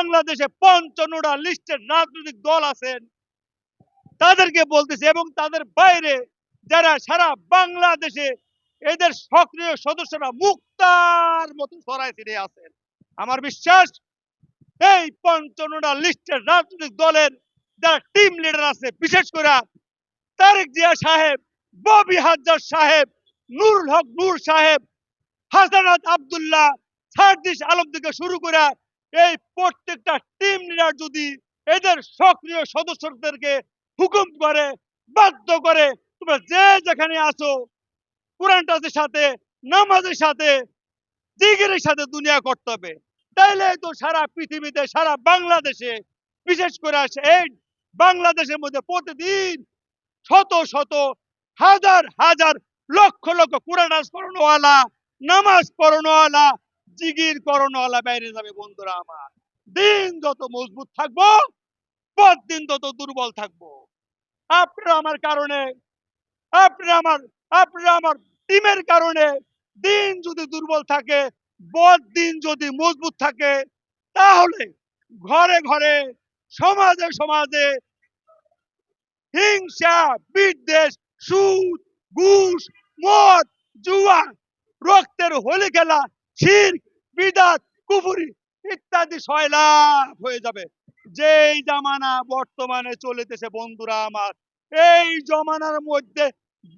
বাংলাদেশে ৫৫টা লিস্টেড রাজনৈতিক দল আছেন তাদেরকে বলতেছি, এবং তাদের বাইরে যারা সারা বাংলাদেশে এদের সক্রিয় সদস্যরা মুক্তার মতো ছড়ায় ছিটিয়ে আছেন, আমার বিশ্বাস এই ৫৫টা লিস্টেড রাজনৈতিক দলের যারা টিম লিডার আছে, বিশেষ করে তারেক জিয়া সাহেব, ববি হাজজার সাহেব, নুরুল হক নূর সাহেব, হাসানাত আব্দুল্লাহ, সার্জিস আলম থেকে শুরু করে এই প্রত্যেকটা টিম লিডার যদি এদের সক্রিয় সদস্যদেরকে হুকুম করে, বাধ্য করে, তোমরা যে যেখানে আছো কোরআন টাচের সাথে, নামাজের সাথে, জিকিরের সাথে দুনিয়া করতে হবে, তাইলে তো সারা পৃথিবীতে, সারা বাংলাদেশে, বিশেষ করে এই বাংলাদেশের মধ্যে প্রতিদিন শত শত, হাজার হাজার, লক্ষ লক্ষ কোরআন পড়ানোওয়ালা, নামাজ পড়ানোওয়ালা, জিকির করণওয়ালা বাইরে যাবে। বন্ধুরা আমার, দিন যত মজবুত থাকবো, দিন তত দুর্বল থাকবো। আপনারা আমার কারণে, আপনারা আমার আপনারা আমার টিমের কারণে দিন যদি দুর্বল থাকে, দিন যদি মজবুত থাকে, তাহলে ঘরে ঘরে, সমাজে সমাজে হিংসা, বিদ্বেষ, সুদ, ঘুষ, মদ, জুয়া, রক্তের হোলি খেলা, শিরক, বিদাত, কুফরি ইত্যাদি সয়লাভ হয়ে যাবে। যেই জামানা বর্তমানে চলিতেছে বন্ধুরা আমার, এই জমানার মধ্যে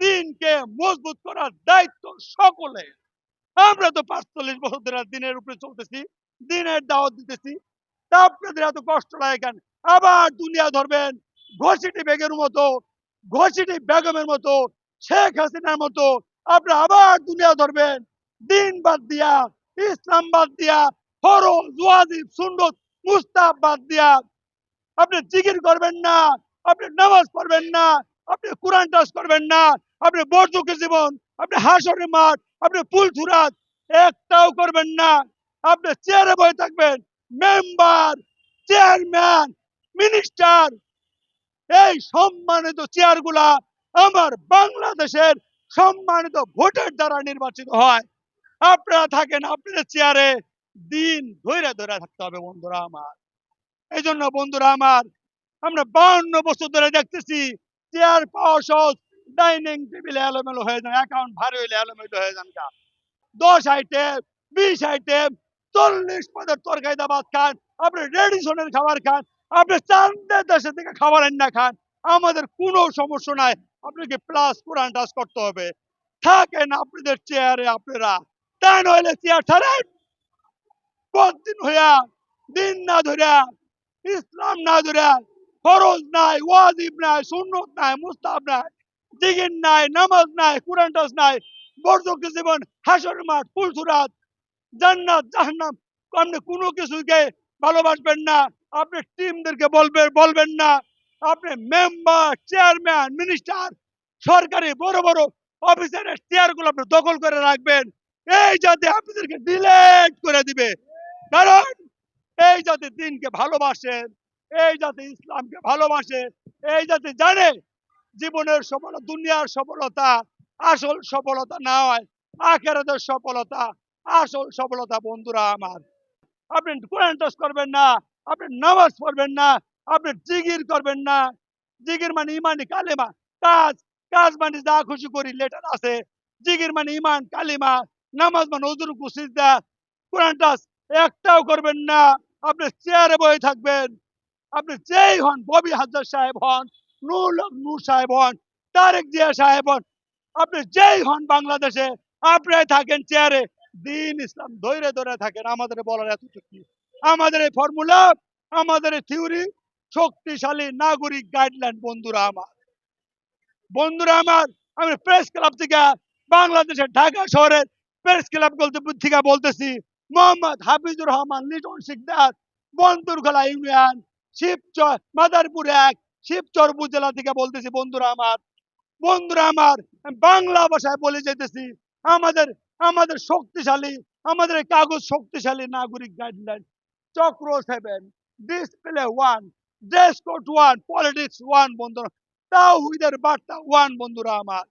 দিনকে মজবুত করার দায়িত্ব সকলে। আমরা তো ৪৫ বছর ধরে দিনের উপরে চলতেছি, দিনের দাওয়াত দিতেছি, তা আপনাদের এত কষ্ট লাগে কেন? আবার দুনিয়া ধরবেন ঘষিটি বেগের মতো, ঘষিটি বেগমের মতো, শেখ হাসিনার মতো আপনি আবার দুনিয়া ধরবেন, দিন বাদ দিয়া, ইসলাম বাদ দিয়া, ফরজ, ওয়াজিব, সুন্নত, মুস্তাহাব বাদ দিয়া আপনি জিকির করবেন না, আপনি নামাজ পড়বেন না, আপনি কোরআন টাচ করবেন না, আপনি বরযুগের জীবন, আপনি হাসরের মাঠ, আপনি ফুলছুরাত একটাও করবেন না, আপনি চেয়ারে বসে থাকবেন। মেম্বার, চেয়ারম্যান, মিনিস্টার, এই সম্মানিত চেয়ারগুলা আমার বাংলাদেশের সম্মানিত ভোটের দ্বারা নির্বাচিত হয়। আপনারা থাকেন আপনাদের চেয়ারে, দিন ধরে ধরে থাকতে হবে বন্ধুরা আমার। এই জন্য বন্ধুরা আমার, আমরা ৫২ বছর ধরে দেখতেছি চেয়ার পাওয়া সহজ, ডাইনিং টেবিলে এলোমেলো হয়ে যান, অ্যাকাউন্ট ভারী হইলে এলোমেলো হয়ে যান। ১০ আইটেম, ২০ আইটেম, ৪০ পদের তরকারি দাবাত খান, আপনি রেডিশনের খাবার খান, আপনি চান্দের দেশে থেকে খাবার না খান, আমাদের কোনো সমস্যা নাই। আপনাকে প্লাস কোরআন টাচ করতে হবে। থাকেন আপনাদের চেয়ারে আপনারা, তা নইলে চেয়ার ছাড়েন। দিন হইয়া, দিন না ধরিয়া, ইসলাম না ধরিয়া, ফরজ নাই, ওয়াজিব নাই, সুন্নত নাই, মুস্তাহাব নাই, জিকির নাই, নামাজ নাই, কোরআন টাচ নাই, বরযুক্ত জীবন, হাসর মাঠ, ফুলছুরাত, জান্নাত, জাহান্নাম, আপনি কোনো কিছুকে ভালোবাসবেন না, আপনি টিমদেরকে বলবেন না, আপনি মেম্বার, চেয়ারম্যান, মিনিস্টার, সরকারি বড় বড় অফিসারের চেয়ারগুলো আপনি দখল করে রাখবেন। এই যাতে আপনাদেরকে ডিলেট করে দিবে, কারণ এই যাতে দিনকে ভালোবাসেন, এই যাতে ইসলামকে ভালোবাসে, এই যাতে জানে জীবনের সফলতা, দুনিয়ার সফলতা আসল সফলতা নয়, আখিরাতের সফলতা আসল সফলতা। বন্ধুরা আমার, আপনি কোরআন টাচ করবেন না, আপনি নামাজ পড়বেন না, আপনি জিকির করবেন না। জিকির মানে ইমানি কালেমা, কাজ, কাজ মানে যা খুশি করি লেটার আছে। জিকির মানে ইমান কালিমা, নামাজ মানে ওযুর সিজদা, কোরআন টাচ একটাও করবেন না। আপনি চেয়ারে বসে থাকবেন, আপনি যেই হন, ববি হাজজার সাহেব হন, নুরুল হক নূর সাহেব হন, তারেক জিয়া সাহেব হন, আপনি যেই হন বাংলাদেশে, আপনি থাকেন চেয়ারে, দিন ইসলাম ধরে ধরে থাকেন। আমাদের বলার এতটুকু, আমাদের এই ফর্মুলা, আমাদের এই থিওরি শক্তিশালী নাগরিক গাইডলাইন। বন্ধুরা আমার, আমি প্রেস ক্লাব থেকে, বাংলাদেশের ঢাকা শহরের প্রেস ক্লাব থেকে বলতেছি, মোহাম্মদ হাফিজুর রহমান লিটন শিকদার, বন্দরখোলা ইউনিয়ন, শিবচর, মাদারপুর ১, শিবচর উপজেলা থেকে বলতেছি। বন্ধুরা আমার, বাংলা ভাষায় বলে যেতেছি, আমাদের আমাদের শক্তিশালী, আমাদের কাগজ শক্তিশালী নাগরিক গাইডলাইন, চক্র 7, ডিসপ্লে 1, ড্রেস কোড 1, পলিটিক্স 1, বন্ধুরা, তাওহীদের বার্তা 1। বন্ধুরা আমার,